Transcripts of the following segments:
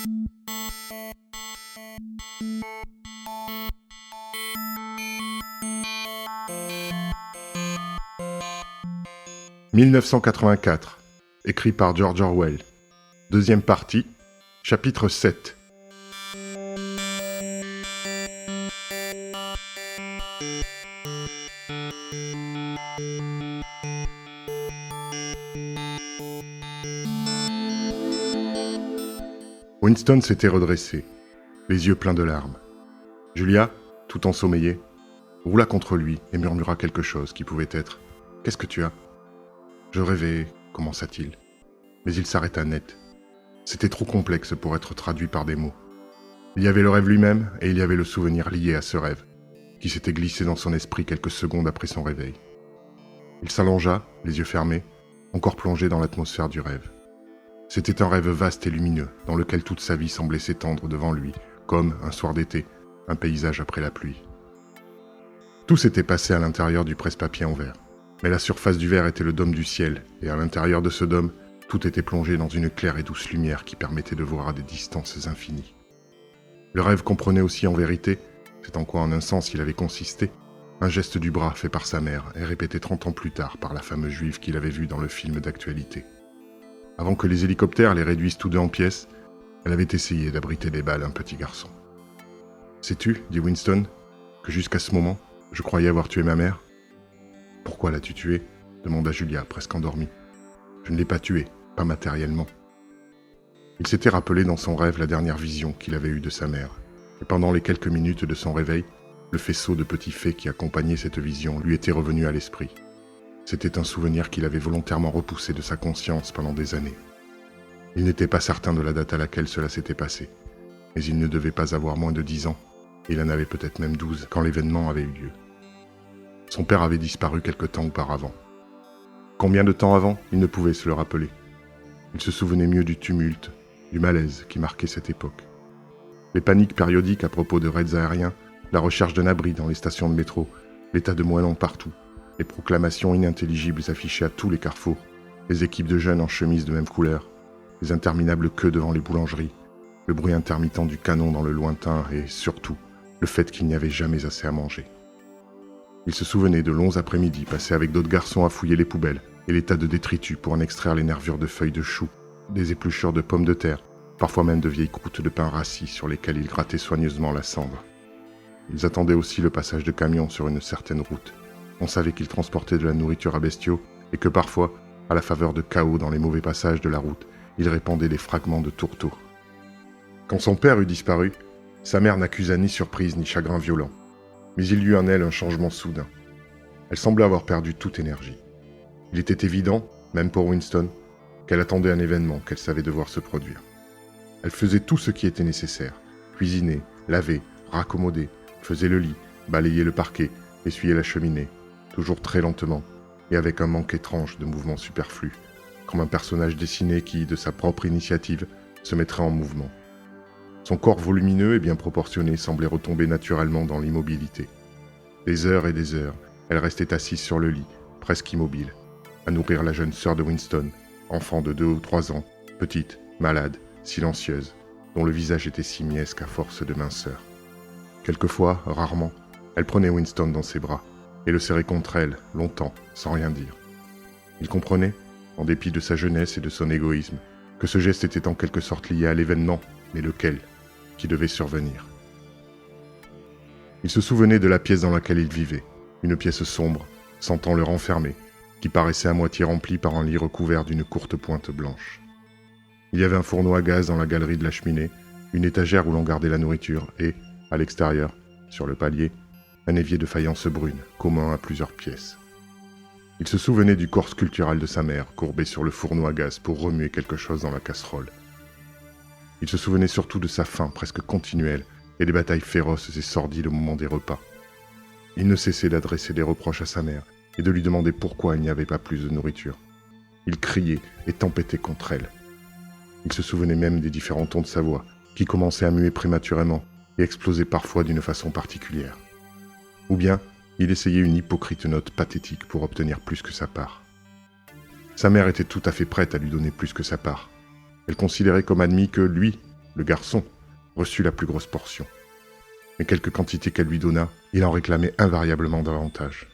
« 1984 », écrit par George Orwell. Deuxième partie, chapitre 7. Winston s'était redressé, les yeux pleins de larmes. Julia, tout ensommeillée, roula contre lui et murmura quelque chose qui pouvait être « Qu'est-ce que tu as ?» « Je rêvais, commença-t-il. Mais il s'arrêta net. C'était trop complexe pour être traduit par des mots. Il y avait le rêve lui-même et il y avait le souvenir lié à ce rêve, qui s'était glissé dans son esprit quelques secondes après son réveil. Il s'allongea, les yeux fermés, encore plongé dans l'atmosphère du rêve. C'était un rêve vaste et lumineux, dans lequel toute sa vie semblait s'étendre devant lui, comme, un soir d'été, un paysage après la pluie. Tout s'était passé à l'intérieur du presse-papier en verre. Mais la surface du verre était le dôme du ciel, et à l'intérieur de ce dôme, tout était plongé dans une claire et douce lumière qui permettait de voir à des distances infinies. Le rêve comprenait aussi en vérité, c'est en quoi en un sens il avait consisté, un geste du bras fait par sa mère et répété 30 ans plus tard par la fameuse juive qu'il avait vue dans le film d'actualité. Avant que les hélicoptères les réduisent tous deux en pièces, elle avait essayé d'abriter des balles un petit garçon. « Sais-tu, dit Winston, que jusqu'à ce moment, je croyais avoir tué ma mère ? » « Pourquoi l'as-tu tué ?» demanda Julia, presque endormie. « Je ne l'ai pas tué, pas matériellement. » Il s'était rappelé dans son rêve la dernière vision qu'il avait eue de sa mère, et pendant les quelques minutes de son réveil, le faisceau de petits faits qui accompagnait cette vision lui était revenu à l'esprit. C'était un souvenir qu'il avait volontairement repoussé de sa conscience pendant des années. Il n'était pas certain de la date à laquelle cela s'était passé, mais il ne devait pas avoir moins de 10 ans, et il en avait peut-être même 12 quand l'événement avait eu lieu. Son père avait disparu quelque temps auparavant. Combien de temps avant, il ne pouvait se le rappeler. Il se souvenait mieux du tumulte, du malaise qui marquait cette époque. Les paniques périodiques à propos de raids aériens, la recherche d'un abri dans les stations de métro, l'état de moellons partout, les proclamations inintelligibles affichées à tous les carrefours, les équipes de jeunes en chemise de même couleur, les interminables queues devant les boulangeries, le bruit intermittent du canon dans le lointain et, surtout, le fait qu'il n'y avait jamais assez à manger. Il se souvenait de longs après-midi passés avec d'autres garçons à fouiller les poubelles et les tas de détritus pour en extraire les nervures de feuilles de choux, des épluchures de pommes de terre, parfois même de vieilles croûtes de pain rassis sur lesquelles ils grattaient soigneusement la cendre. Ils attendaient aussi le passage de camions sur une certaine route. On savait qu'ils transportaient de la nourriture à bestiaux et que parfois, à la faveur de chaos dans les mauvais passages de la route, ils répandaient des fragments de tourteaux. Quand son père eut disparu, sa mère n'accusa ni surprise ni chagrin violent. Mais il y eut en elle un changement soudain. Elle semblait avoir perdu toute énergie. Il était évident, même pour Winston, qu'elle attendait un événement qu'elle savait devoir se produire. Elle faisait tout ce qui était nécessaire. Cuisiner, laver, raccommoder, faisait le lit, balayait le parquet, essuyait la cheminée, toujours très lentement, et avec un manque étrange de mouvements superflus, comme un personnage dessiné qui, de sa propre initiative, se mettrait en mouvement. Son corps volumineux et bien proportionné semblait retomber naturellement dans l'immobilité. Des heures et des heures, elle restait assise sur le lit, presque immobile, à nourrir la jeune sœur de Winston, enfant de 2 ou 3 ans, petite, malade, silencieuse, dont le visage était simiesque à force de minceur. Quelquefois, rarement, elle prenait Winston dans ses bras et le serrait contre elle, longtemps, sans rien dire. Il comprenait, en dépit de sa jeunesse et de son égoïsme, que ce geste était en quelque sorte lié à l'événement, mais lequel, qui devait survenir. Il se souvenait de la pièce dans laquelle il vivait, une pièce sombre, sentant le renfermer, qui paraissait à moitié remplie par un lit recouvert d'une courte pointe blanche. Il y avait un fourneau à gaz dans la galerie de la cheminée, une étagère où l'on gardait la nourriture et, à l'extérieur, sur le palier, un évier de faïence brune, commun à plusieurs pièces. Il se souvenait du corps sculptural de sa mère, courbé sur le fourneau à gaz pour remuer quelque chose dans la casserole. Il se souvenait surtout de sa faim presque continuelle et des batailles féroces et sordides au moment des repas. Il ne cessait d'adresser des reproches à sa mère et de lui demander pourquoi il n'y avait pas plus de nourriture. Il criait et tempêtait contre elle. Il se souvenait même des différents tons de sa voix, qui commençaient à muer prématurément et explosaient parfois d'une façon particulière. Ou bien, il essayait une hypocrite note pathétique pour obtenir plus que sa part. Sa mère était tout à fait prête à lui donner plus que sa part. Elle considérait comme admis que lui, le garçon, reçut la plus grosse portion. Mais quelque quantité qu'elle lui donna, il en réclamait invariablement davantage.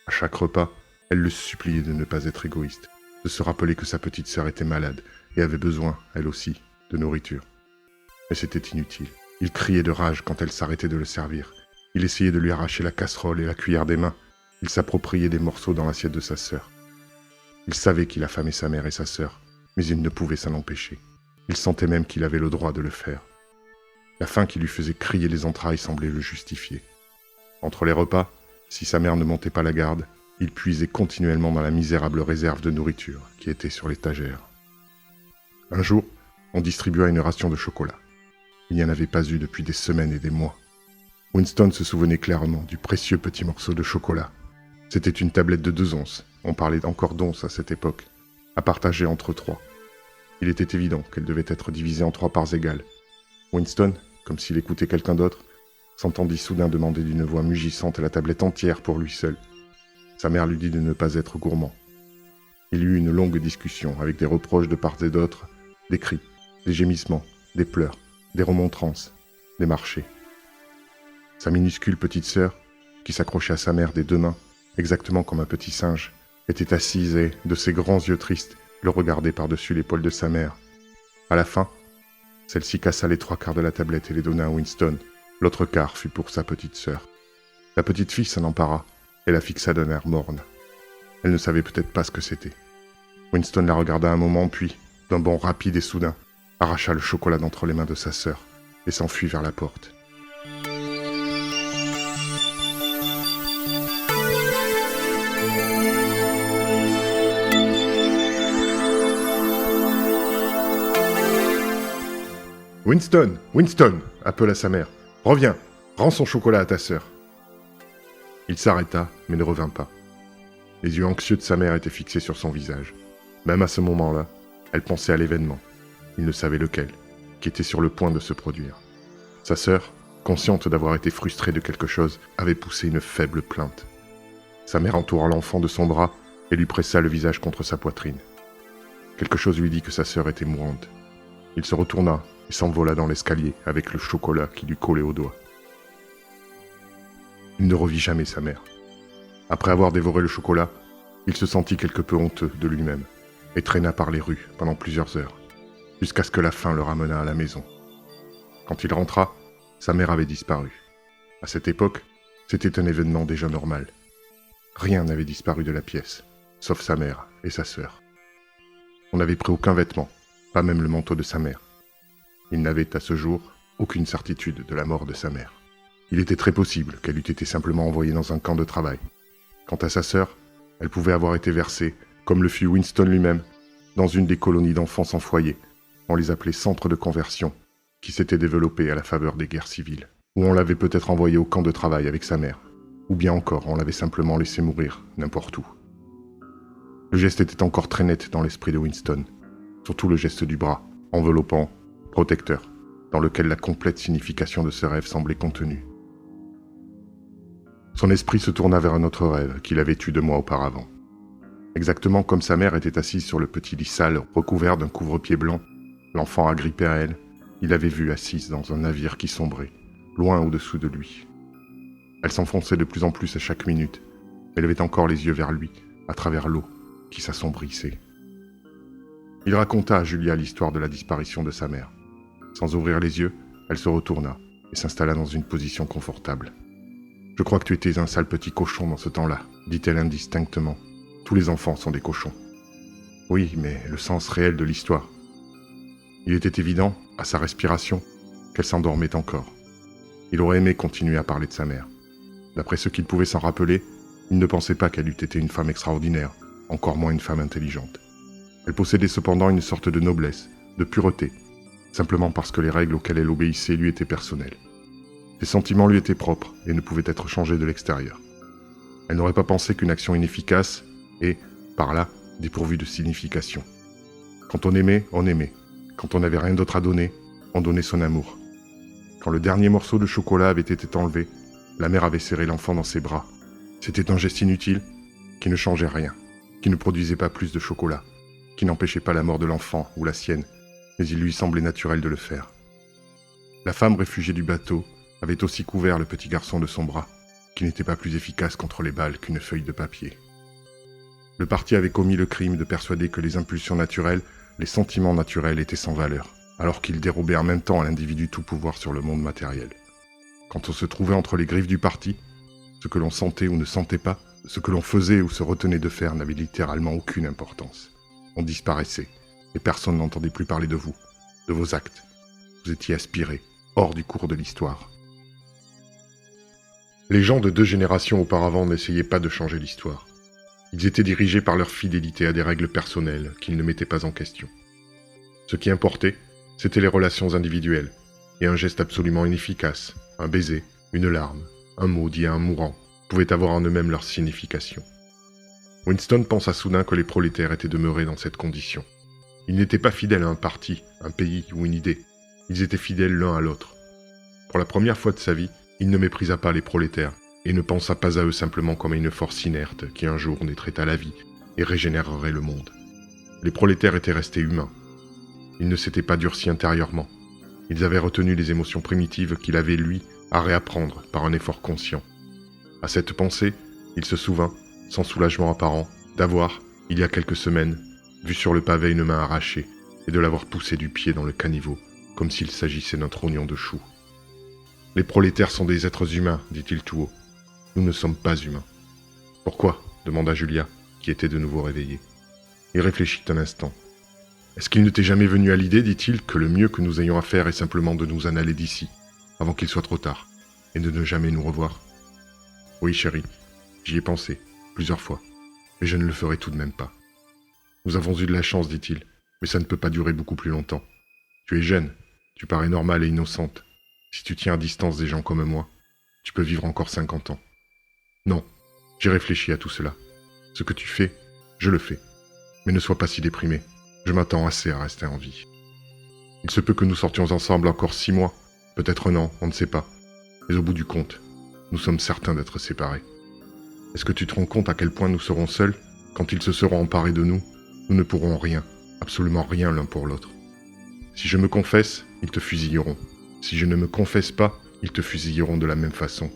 À chaque repas, elle le suppliait de ne pas être égoïste, de se rappeler que sa petite sœur était malade et avait besoin, elle aussi, de nourriture. Mais c'était inutile. Il criait de rage quand elle s'arrêtait de le servir. Il essayait de lui arracher la casserole et la cuillère des mains. Il s'appropriait des morceaux dans l'assiette de sa sœur. Il savait qu'il affamait sa mère et sa sœur, mais il ne pouvait s'en empêcher. Il sentait même qu'il avait le droit de le faire. La faim qui lui faisait crier les entrailles semblait le justifier. Entre les repas, si sa mère ne montait pas la garde, il puisait continuellement dans la misérable réserve de nourriture qui était sur l'étagère. Un jour, on distribua une ration de chocolat. Il n'y en avait pas eu depuis des semaines et des mois. Winston se souvenait clairement du précieux petit morceau de chocolat. C'était une tablette de 2 onces, on parlait encore d'onces à cette époque, à partager entre 3. Il était évident qu'elle devait être divisée en 3 parts égales. Winston, comme s'il écoutait quelqu'un d'autre, s'entendit soudain demander d'une voix mugissante la tablette entière pour lui seul. Sa mère lui dit de ne pas être gourmand. Il eut une longue discussion avec des reproches de part et d'autre, des cris, des gémissements, des pleurs, des remontrances, des marchés. Sa minuscule petite sœur, qui s'accrochait à sa mère des 2 mains, exactement comme un petit singe, était assise et, de ses grands yeux tristes, le regardait par-dessus l'épaule de sa mère. À la fin, celle-ci cassa les 3/4 de la tablette et les donna à Winston. L'autre quart fut pour sa petite sœur. La petite fille s'en empara et la fixa d'un air morne. Elle ne savait peut-être pas ce que c'était. Winston la regarda un moment, puis, d'un bond rapide et soudain, arracha le chocolat d'entre les mains de sa sœur et s'enfuit vers la porte. « Winston, Winston !» appela sa mère. « Reviens, rends son chocolat à ta sœur. » Il s'arrêta, mais ne revint pas. Les yeux anxieux de sa mère étaient fixés sur son visage. Même à ce moment-là, elle pensait à l'événement. Il ne savait lequel, qui était sur le point de se produire. Sa sœur, consciente d'avoir été frustrée de quelque chose, avait poussé une faible plainte. Sa mère entoura l'enfant de son bras et lui pressa le visage contre sa poitrine. Quelque chose lui dit que sa sœur était mourante. Il se retourna et s'envola dans l'escalier avec le chocolat qui lui collait au doigt. Il ne revit jamais sa mère. Après avoir dévoré le chocolat, il se sentit quelque peu honteux de lui-même et traîna par les rues pendant plusieurs heures, jusqu'à ce que la faim le ramena à la maison. Quand il rentra, sa mère avait disparu. À cette époque, c'était un événement déjà normal. Rien n'avait disparu de la pièce, sauf sa mère et sa sœur. On n'avait pris aucun vêtement, pas même le manteau de sa mère. Il n'avait à ce jour aucune certitude de la mort de sa mère. Il était très possible qu'elle eût été simplement envoyée dans un camp de travail. Quant à sa sœur, elle pouvait avoir été versée, comme le fut Winston lui-même, dans une des colonies d'enfants sans foyer, on les appelait centres de conversion, qui s'étaient développés à la faveur des guerres civiles. Ou on l'avait peut-être envoyée au camp de travail avec sa mère, ou bien encore on l'avait simplement laissé mourir, n'importe où. Le geste était encore très net dans l'esprit de Winston, surtout le geste du bras, enveloppant, protecteur, dans lequel la complète signification de ce rêve semblait contenue. Son esprit se tourna vers un autre rêve qu'il avait eu 2 mois auparavant. Exactement comme sa mère était assise sur le petit lit sale recouvert d'un couvre-pied blanc, l'enfant agrippé à elle, il avait vu assise dans un navire qui sombrait, loin au-dessous de lui. Elle s'enfonçait de plus en plus à chaque minute. Elle avait encore les yeux vers lui, à travers l'eau, qui s'assombrissait. Il raconta à Julia l'histoire de la disparition de sa mère. Sans ouvrir les yeux, elle se retourna et s'installa dans une position confortable. « Je crois que tu étais un sale petit cochon dans ce temps-là, » dit-elle indistinctement. « Tous les enfants sont des cochons. » Oui, mais le sens réel de l'histoire. Il était évident, à sa respiration, qu'elle s'endormait encore. Il aurait aimé continuer à parler de sa mère. D'après ce qu'il pouvait s'en rappeler, il ne pensait pas qu'elle eût été une femme extraordinaire, encore moins une femme intelligente. Elle possédait cependant une sorte de noblesse, de pureté, simplement parce que les règles auxquelles elle obéissait lui étaient personnelles. Ses sentiments lui étaient propres et ne pouvaient être changés de l'extérieur. Elle n'aurait pas pensé qu'une action inefficace est, par là, dépourvue de signification. Quand on aimait, on aimait. Quand on n'avait rien d'autre à donner, on donnait son amour. Quand le dernier morceau de chocolat avait été enlevé, la mère avait serré l'enfant dans ses bras. C'était un geste inutile, qui ne changeait rien, qui ne produisait pas plus de chocolat, qui n'empêchait pas la mort de l'enfant ou la sienne, mais il lui semblait naturel de le faire. La femme réfugiée du bateau avait aussi couvert le petit garçon de son bras, qui n'était pas plus efficace contre les balles qu'une feuille de papier. Le parti avait commis le crime de persuader que les impulsions naturelles, les sentiments naturels étaient sans valeur, alors qu'il dérobait en même temps à l'individu tout pouvoir sur le monde matériel. Quand on se trouvait entre les griffes du parti, ce que l'on sentait ou ne sentait pas, ce que l'on faisait ou se retenait de faire n'avait littéralement aucune importance. On disparaissait, et personne n'entendait plus parler de vous, de vos actes. Vous étiez aspiré, hors du cours de l'histoire. Les gens de 2 générations auparavant n'essayaient pas de changer l'histoire. Ils étaient dirigés par leur fidélité à des règles personnelles qu'ils ne mettaient pas en question. Ce qui importait, c'étaient les relations individuelles, et un geste absolument inefficace, un baiser, une larme, un mot dit à un mourant, pouvaient avoir en eux-mêmes leur signification. Winston pensa soudain que les prolétaires étaient demeurés dans cette condition. Ils n'étaient pas fidèles à un parti, un pays ou une idée. Ils étaient fidèles l'un à l'autre. Pour la première fois de sa vie, il ne méprisa pas les prolétaires, et ne pensa pas à eux simplement comme à une force inerte qui un jour naîtrait à la vie et régénérerait le monde. Les prolétaires étaient restés humains. Ils ne s'étaient pas durcis intérieurement. Ils avaient retenu les émotions primitives qu'il avait, lui, à réapprendre par un effort conscient. À cette pensée, il se souvint, sans soulagement apparent, d'avoir, il y a quelques semaines, vu sur le pavé une main arrachée et de l'avoir poussée du pied dans le caniveau, comme s'il s'agissait d'un trognon de chou. « Les prolétaires sont des êtres humains, dit-il tout haut. Nous ne sommes pas humains. »« Pourquoi ?» demanda Julia, qui était de nouveau réveillée. Il réfléchit un instant. « Est-ce qu'il ne t'est jamais venu à l'idée, dit-il, que le mieux que nous ayons à faire est simplement de nous en aller d'ici, avant qu'il soit trop tard, et de ne jamais nous revoir ?»« Oui, chérie, j'y ai pensé, plusieurs fois, mais je ne le ferai tout de même pas. »« Nous avons eu de la chance, dit-il, mais ça ne peut pas durer beaucoup plus longtemps. Tu es jeune, tu parais normale et innocente. Si tu tiens à distance des gens comme moi, tu peux vivre encore 50 ans. Non, j'ai réfléchi à tout cela. Ce que tu fais, je le fais. Mais ne sois pas si déprimé. Je m'attends assez à rester en vie. Il se peut que nous sortions ensemble encore 6 mois, peut-être un an, on ne sait pas. Mais au bout du compte, nous sommes certains d'être séparés. Est-ce que tu te rends compte à quel point nous serons seuls? Quand ils se seront emparés de nous, nous ne pourrons rien, absolument rien l'un pour l'autre. Si je me confesse, ils te fusilleront. Si je ne me confesse pas, ils te fusilleront de la même façon.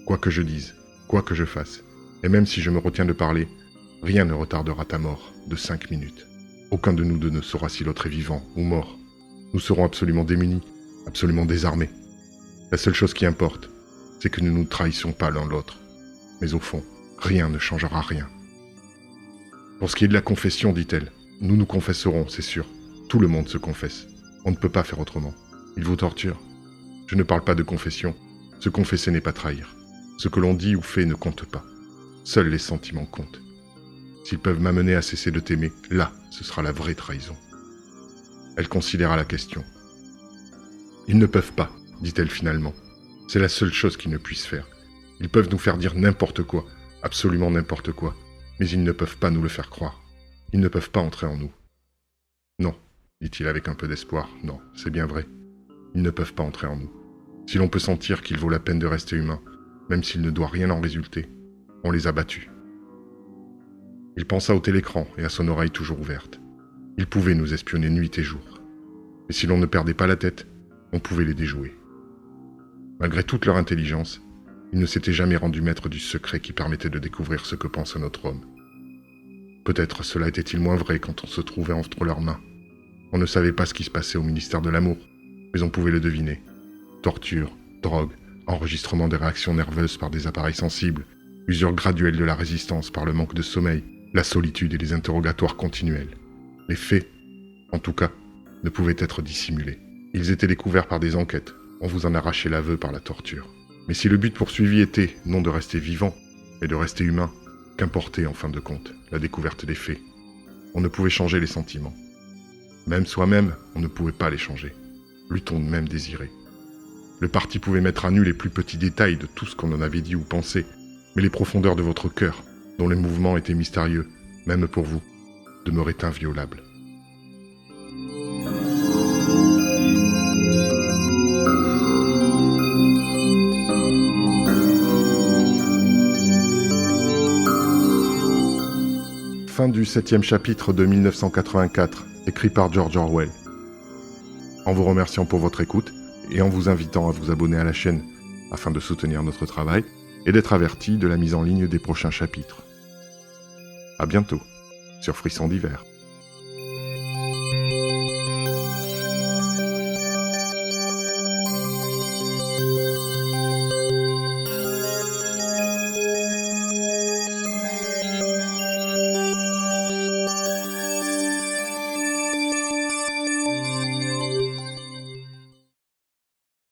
Quoi que je dise, quoi que je fasse, et même si je me retiens de parler, rien ne retardera ta mort de 5 minutes. Aucun de nous deux ne saura si l'autre est vivant ou mort. Nous serons absolument démunis, absolument désarmés. La seule chose qui importe, c'est que nous ne nous trahissions pas l'un l'autre. Mais au fond, rien ne changera rien. Pour ce qui est de la confession, dit-elle, nous nous confesserons, c'est sûr. Tout le monde se confesse. On ne peut pas faire autrement. Ils vous torturent. Je ne parle pas de confession. Se confesser n'est pas trahir. Ce que l'on dit ou fait ne compte pas. Seuls les sentiments comptent. S'ils peuvent m'amener à cesser de t'aimer, là, ce sera la vraie trahison. Elle considéra la question. Ils ne peuvent pas, dit-elle finalement. C'est la seule chose qu'ils ne puissent faire. Ils peuvent nous faire dire n'importe quoi, absolument n'importe quoi, mais ils ne peuvent pas nous le faire croire. Ils ne peuvent pas entrer en nous. Non, dit-il avec un peu d'espoir. Non, c'est bien vrai. Ils ne peuvent pas entrer en nous. Si l'on peut sentir qu'il vaut la peine de rester humain, même s'il ne doit rien en résulter, on les a battus. Il pensa au télécran et à son oreille toujours ouverte. Ils pouvaient nous espionner nuit et jour. Et si l'on ne perdait pas la tête, on pouvait les déjouer. Malgré toute leur intelligence, ils ne s'étaient jamais rendus maîtres du secret qui permettait de découvrir ce que pense un autre homme. Peut-être cela était-il moins vrai quand on se trouvait entre leurs mains. On ne savait pas ce qui se passait au ministère de l'Amour, mais on pouvait le deviner. Torture, drogue, enregistrement des réactions nerveuses par des appareils sensibles, usure graduelle de la résistance par le manque de sommeil, la solitude et les interrogatoires continuels. Les faits, en tout cas, ne pouvaient être dissimulés. Ils étaient découverts par des enquêtes, on vous en arrachait l'aveu par la torture. Mais si le but poursuivi était, non de rester vivant, mais de rester humain, qu'importait en fin de compte la découverte des faits? On ne pouvait changer les sentiments. Même soi-même, on ne pouvait pas les changer. L'eût-on même désiré. Le parti pouvait mettre à nu les plus petits détails de tout ce qu'on en avait dit ou pensé, mais les profondeurs de votre cœur, dont les mouvements étaient mystérieux, même pour vous, demeuraient inviolables. Fin du 7e chapitre de 1984, écrit par George Orwell. En vous remerciant pour votre écoute, et en vous invitant à vous abonner à la chaîne afin de soutenir notre travail et d'être averti de la mise en ligne des prochains chapitres. À bientôt sur Frisson d'hiver.